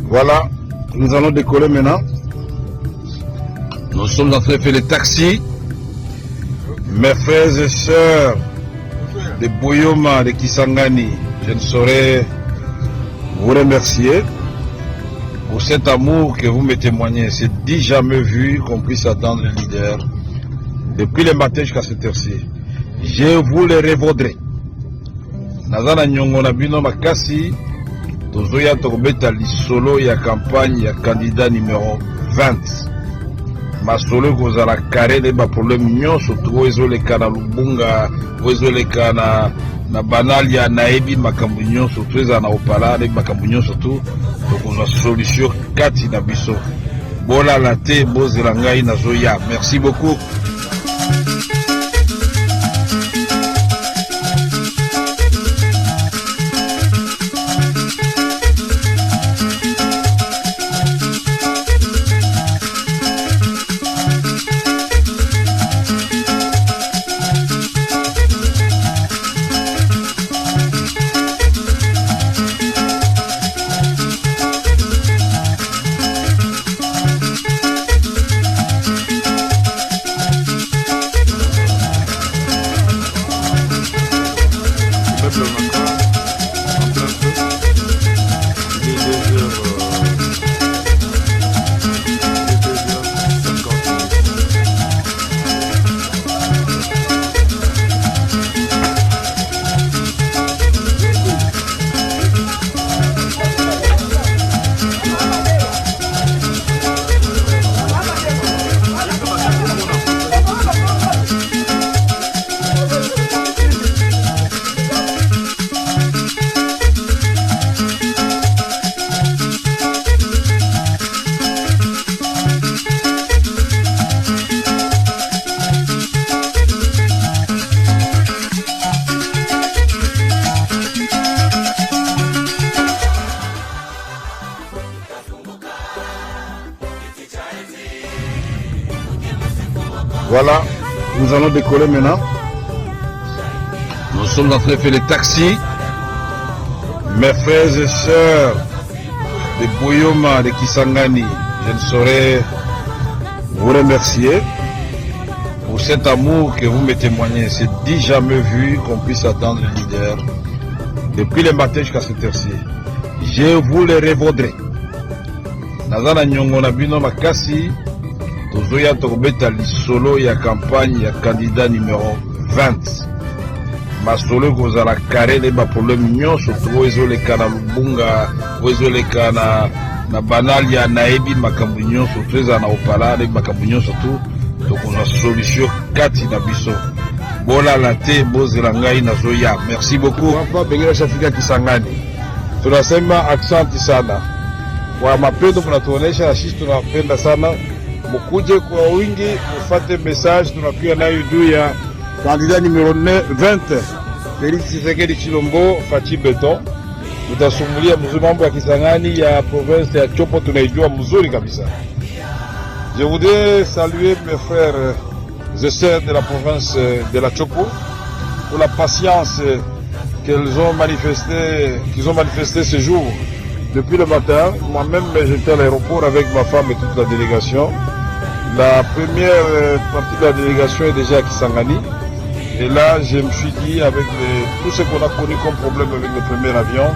Voilà, nous allons décoller maintenant. Nous sommes en train de faire les taxis. Mes frères et sœurs de Boyoma, de Kisangani, je ne saurais vous remercier pour cet amour que vous me témoignez. C'est dit jamais vu qu'on puisse attendre le leader depuis le matin jusqu'à cette heure-ci. Je vous le revaudrai. Nazana nyongo na bino makasi tozoya tokobeta lisolo ya campagne ya candidat numéro 20. Masolo kozala carré de ba problème nyonso to ezoleka na Lubunga, ezoleka na banali ya naebi makambo nyonso to ezala na opala de makambo nyonso to tokozwa solution kati na biso. Bola la te bozela ngai nazoya. Merci beaucoup. Voilà, nous allons décoller maintenant. Nous sommes en train de faire les taxis. Mes frères et sœurs de Boyoma, de Kisangani, je ne saurais vous remercier pour cet amour que vous me témoignez. C'est dit jamais vu qu'on puisse attendre le leader depuis le matin jusqu'à cette heure-ci. Je vous le revaudrai. Nazana nyongo na bino makasi tozoya tokobeta lisolo ya campagne ya candidat numéro 20. Masolo kozala carré de ba problème nyonso to ezoleka na Lubunga, ezoleka na banali ya naebi makambo nyonso to ezala na opala de makambo nyonso to tokozwa solution kati na biso. Bola la te bozela ngai nazoya. Merci beaucoup. Hapa bengine shafika Kisangani. Tunasema asante sana. Kwa mapendo mnatuonesha na sisi tunapenda sana. Mukuje kwa wingi ufate message tunapiga nayo juu ya candidat numéro 20 Félix Tshisekedi Tshilombo Fachi Beton. Tutasumulia mzuri mambo ya Kisangani ya province ya Chopo tunaijua mzuri kabisa. Je voudrais saluer mes frères et sœurs de la province de la Chopo pour la patience qu'ils ont manifesté ce jour. Depuis le matin, moi-même j'étais à l'aéroport avec ma femme et toute la délégation. La première partie de la délégation est déjà à Kisangani. Et là, je me suis dit, avec tout ce qu'on a connu comme problème avec le premier avion,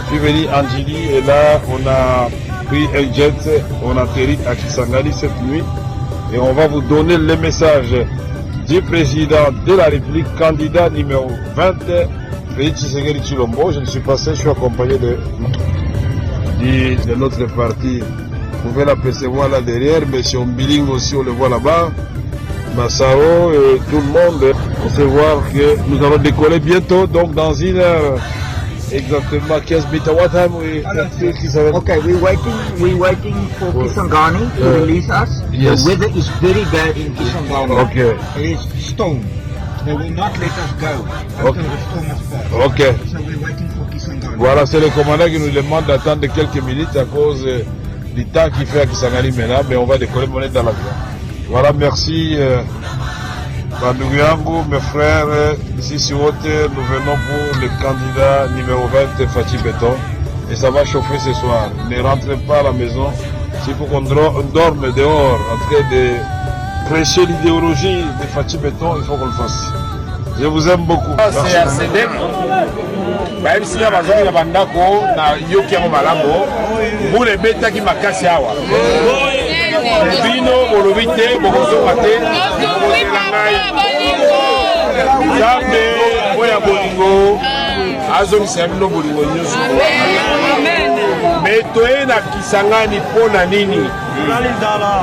je suis venu à Njili et là, on a pris un jet, on a atterri à Kisangani cette nuit. Et on va vous donner le message du président de la République, candidat numéro 20, Félix Tshisekedi Tshilombo. Je ne suis pas seul, je suis accompagné de notre parti. Vous pouvez l'apercevoir là derrière, mais si on bilingue aussi, on le voit là-bas. Massaro et tout le monde. On sait voir que nous allons décoller bientôt, donc dans une heure, exactement 15 minutes. What time we Okay, we're waiting for Kisangani to release us. Yes. The weather is very bad in Kisangani. Okay. It is storm. They will not let us go until the storm has passed. Okay. So we're waiting for Kisangani. Voilà, c'est le commandant qui nous demande d'attendre quelques minutes à cause du temps qu'il fait à Kisangani maintenant, mais on va décoller monnaie dans l'avion. Voilà, merci. Bandugu yangu, mes frères, ici sur Haute, nous venons pour le candidat numéro 20, Fachi Beton. et ça va chauffer ce soir. Ne rentrez pas à la maison. S'il faut qu'on dorme dehors en train de prêcher l'idéologie de Fatih Béton, il faut qu'on le fasse. Je vous aime beaucoup. C'est ACDEM. Même si la maison de Bandako na yoki ya malambo, vous les bêta qui makasi awa. Bino bolobite bokozo mate, Zambe oya bolingo, azo misabino bolingo nyoso. Mais toye na Kisangani pona nini?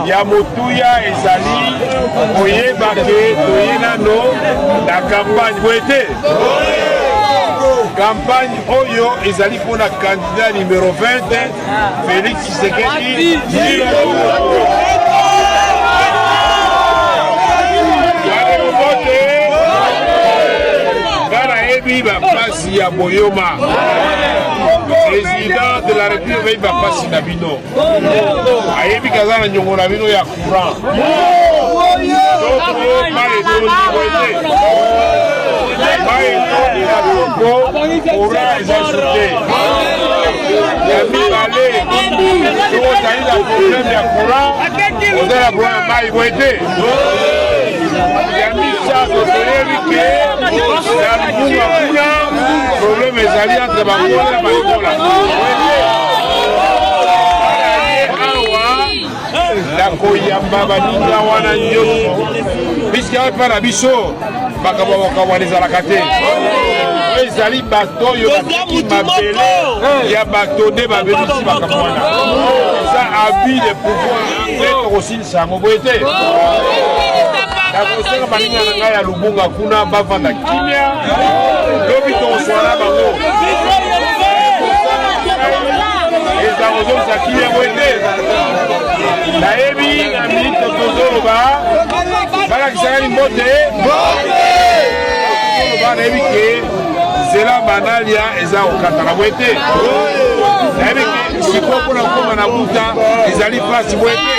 Ya motuya ezali oyebake toye nano na campagne boete. Campagne Oyo ezali pour la candidat numéro 20 Félix Tshisekedi. Kana ebi ba pasi ya Boyoma. Président de la République va passer na bino. Ayebi kazana nyongo na bino ya courant. Aura les ajoutés. Il y a mis balai. Si vous avez un problème de courant, vous allez avoir un maille ouété. Il y a mis ça, vous allez le problème est allé entre Bangola et Bangola. La koyamba baninga wana nyoso puisque pas la biso bakabaka les alakate ezali bato yo batiki mabele ya bato de babelisi bakamwana ça abus de pouvoir être aussi sango boete la conseil baninga nanga ya lubunga kuna bavanda kimia lobi to swala bango eza ozo sakiye boete naebi na milite tozoloba balakisaka mbote tozoloba nayebi ke nzela banalia eza kokatala boete nayebi ke siko mpona kokoma na buta ezali pasi boete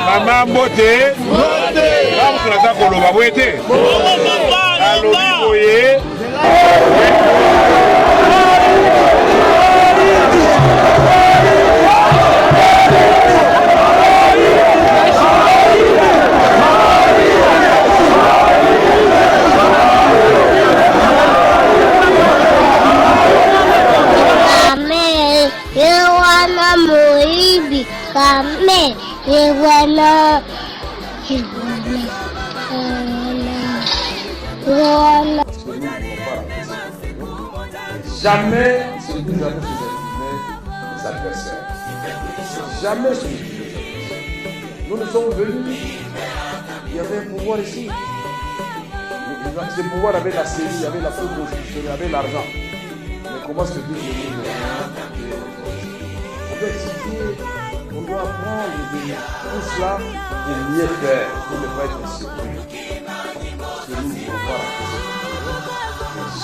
mama mbote bamutu naza koloba boete alobi boye Kame, Iwana. Jamais ce que nous allons sous-estimer les adversaires. Jamais ce que nous sommes venus, il y avait un pouvoir ici. Ce pouvoir avait la série, il y avait la constitution, il y avait l'argent. Mais comment se dit on doit étudier, on doit apprendre tout cela pour mieux faire, pour ne pas être surpris. Parce que nous ne voulons pas la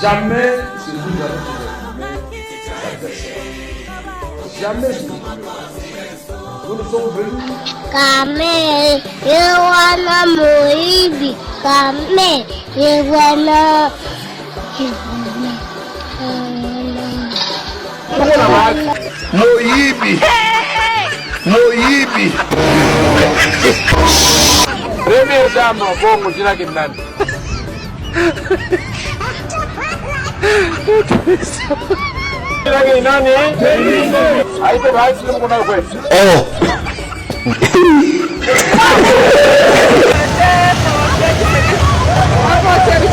jamais ce que nous allons sous-estimer les adversaires. Jamais ce que nous sommes venus. Kame, Iwana Moibi. Kame, Iwana. Moibi. Moibi. Premier dame bongo jina kimnani. Jina kinani? Aipe bahisi kuna kwetu. Oh.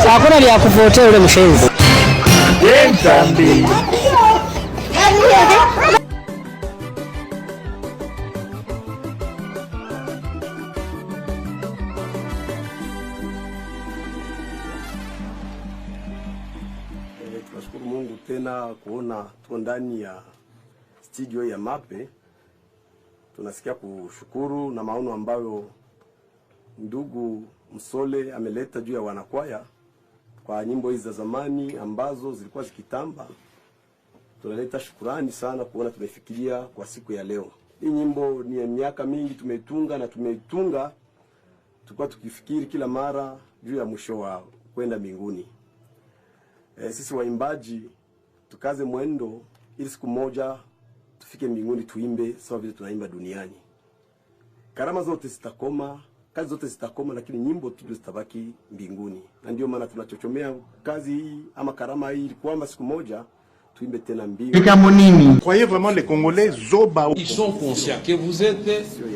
Hakuna vya kupotea yule mshenzi. Yentambi. Tunashukuru Mungu tena kuona tuko ndani ya studio ya Mape. Tunasikia kushukuru na maono ambayo ndugu Msole ameleta juu ya wanakwaya kwa nyimbo hizi za zamani ambazo zilikuwa zikitamba. Tunaleta shukurani sana kuona tumefikiria kwa siku ya leo. Hii nyimbo ni ya miaka mingi tumeitunga na tumeitunga tulikuwa tukifikiri kila mara juu ya mwisho wa kwenda mbinguni. sisi waimbaji tukaze mwendo ili siku moja tufike mbinguni tuimbe sawa vile tunaimba duniani. Karama zote zitakoma, kazi zote zitakoma, lakini nyimbo tu zitabaki mbinguni. Na ndio maana tunachochomea kazi hii ama karama hii kwamba siku moja tuimbe tena mbinguni. Croyez vraiment les Congolais zoba. Ils sont conscients que vous êtes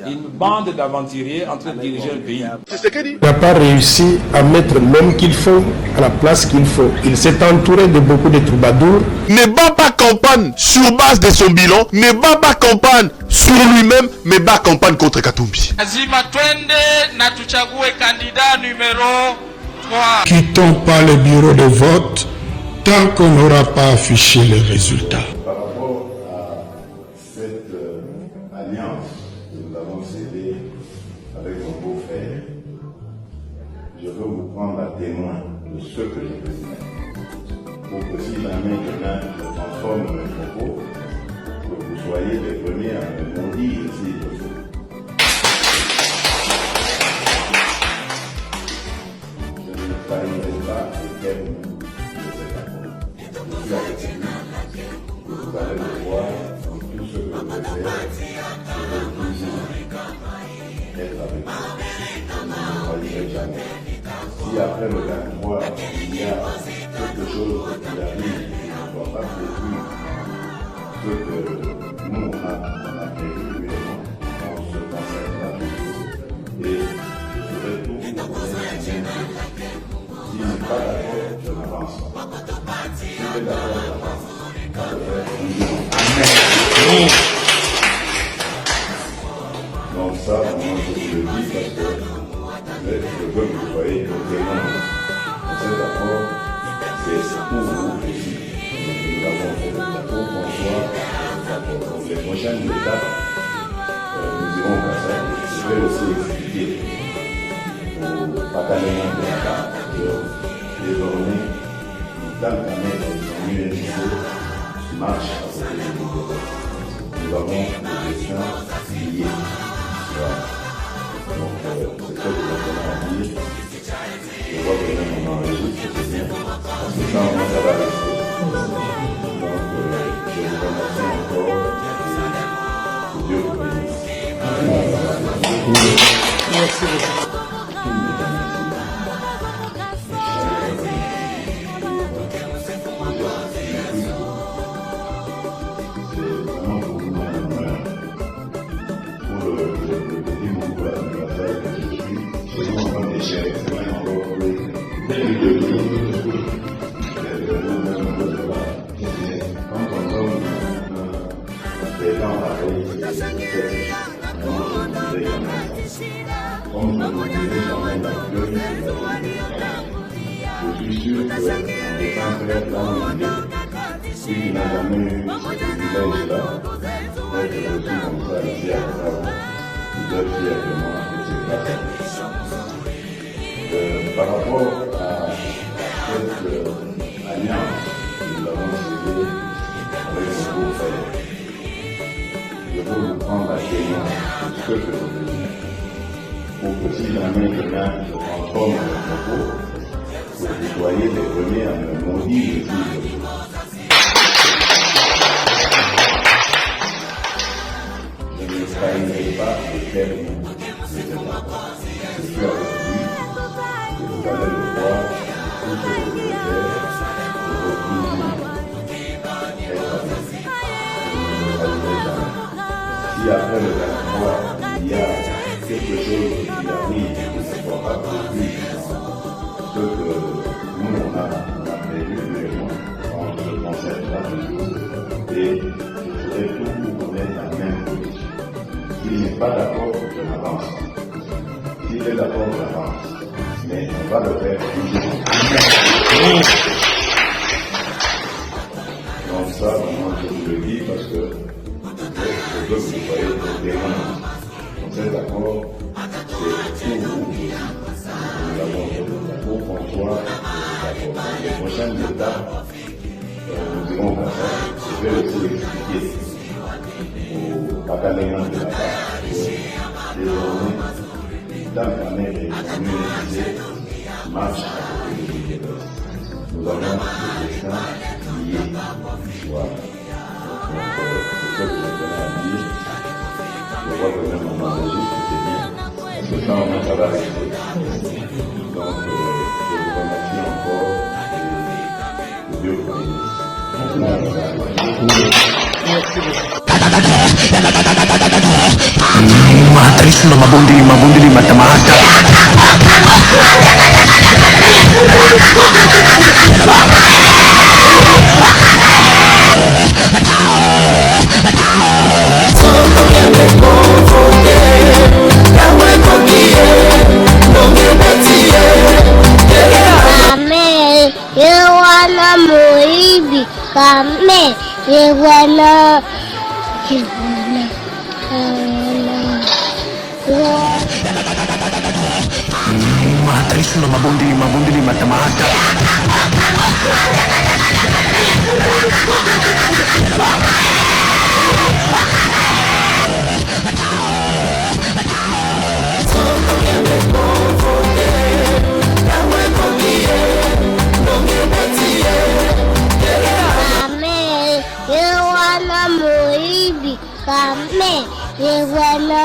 une bande d'aventuriers en train de diriger le pays. Il n'a pas réussi à mettre l'homme qu'il faut à la place qu'il faut. Il s'est entouré de beaucoup de troubadours. Ne bat pas campagne sur base de son bilan, ne bat pas campagne sur lui-même, mais bat campagne contre Katumbi. Lazima twende na tuchague candidat numéro 3. Quittons pas le bureau de vote tant qu'on n'aura pas affiché les résultats. Par rapport à cette alliance que nous avons scellée avec mon beau-frère, je veux vous prendre à témoin de ce que je peux dire. Pour que si jamais demain je transforme mes propos, que vous soyez les premiers à me maudire s'il le faut. Je ne trahirai pas les termes de cet accord. Je suis avec lui. Vous allez le voir dans tout ce que je vais faire. Je vais toujours être avec vous. Je ne me trahirai jamais. Si après le 23, il y a quelque chose qui arrive et qui ne soit pas prévu, ce que nous on a prévu, on se concentrera toujours. Et je ferai tout pour qu'on ait la même chose. Si je n'ai pas d'accord, je n'avance pas. Si je suis d'accord, j'avance. Donc ça, moi je vous le dis parce que je veux que vous soyez au témoin. Cet accord, c'est pour vous aussi. Nous avons fait l'accord pour soi. Donc les prochaines étapes, nous irons comme ça. Je vais aussi expliquer au bataillon de la carte que désormais, dans le domaine de l'université, marche à côté de nous. Nous avons des questions liées. Donc, c'est ce que je vais dire. Je vois que même on enregistre, c'est bien. Parce que ça, ça va rester. Donc, je vous remercie encore. Et que Dieu vous bénisse. Merci beaucoup. Je suis sûr qu'en étant très dans l'idée, s'il n'a jamais eu ce privilège-là, d'être reçu comme ça ici à Ottawa, il doit être fier de moi que c'est grâce. Par rapport à cette alliance que nous avons scellée avec mon beau-frère, je veux vous prendre à témoin de ce que je veux dire. Pour que si jamais demain je transforme mes propos, que vous soyez les premiers à me maudire s'il le faut. Je ne trahirai pas les termes de cet accord. Je suis avec lui et vous allez le voir, tout ce que je vais faire, je veux toujours être avec lui. Je ne me trahirai jamais. Si après le 23, il y a quelque chose qui arrive et qui ne soit pas prévu dans ce que nous on a prévu, mais moi, on se concentrera toujours et je ferai tout pour qu'on ait la même position. S'il n'est pas d'accord, je n'avance pas. S'il est d'accord, j'avance. Mais on va le faire toujours. Donc ça, vraiment, je vous le dis parce que je veux que vous soyez au terrain. Cet accord, c'est pour vous. Nous avons fait l'accord pour soi. Dans les prochaines étapes, nous irons comme ça. Je vais aussi expliquer au bataillon de la part que désormais, dans la mer et l'université marche à côté de l'université. nous avons des dessins liés. Voilà. Donc, c'est ça que je tenais à dire. Je vois que même en Belgique, c'est bien. Parce que ça, ça va rester. Donc, je vous remercie encore et Dieu vous bénisse. Mahatris na mabundi matamata. Kame, yewana muibi. Kame, yewana. Mahatris na mabundi matamata. Kame, yewana muibi. Kame, yewana.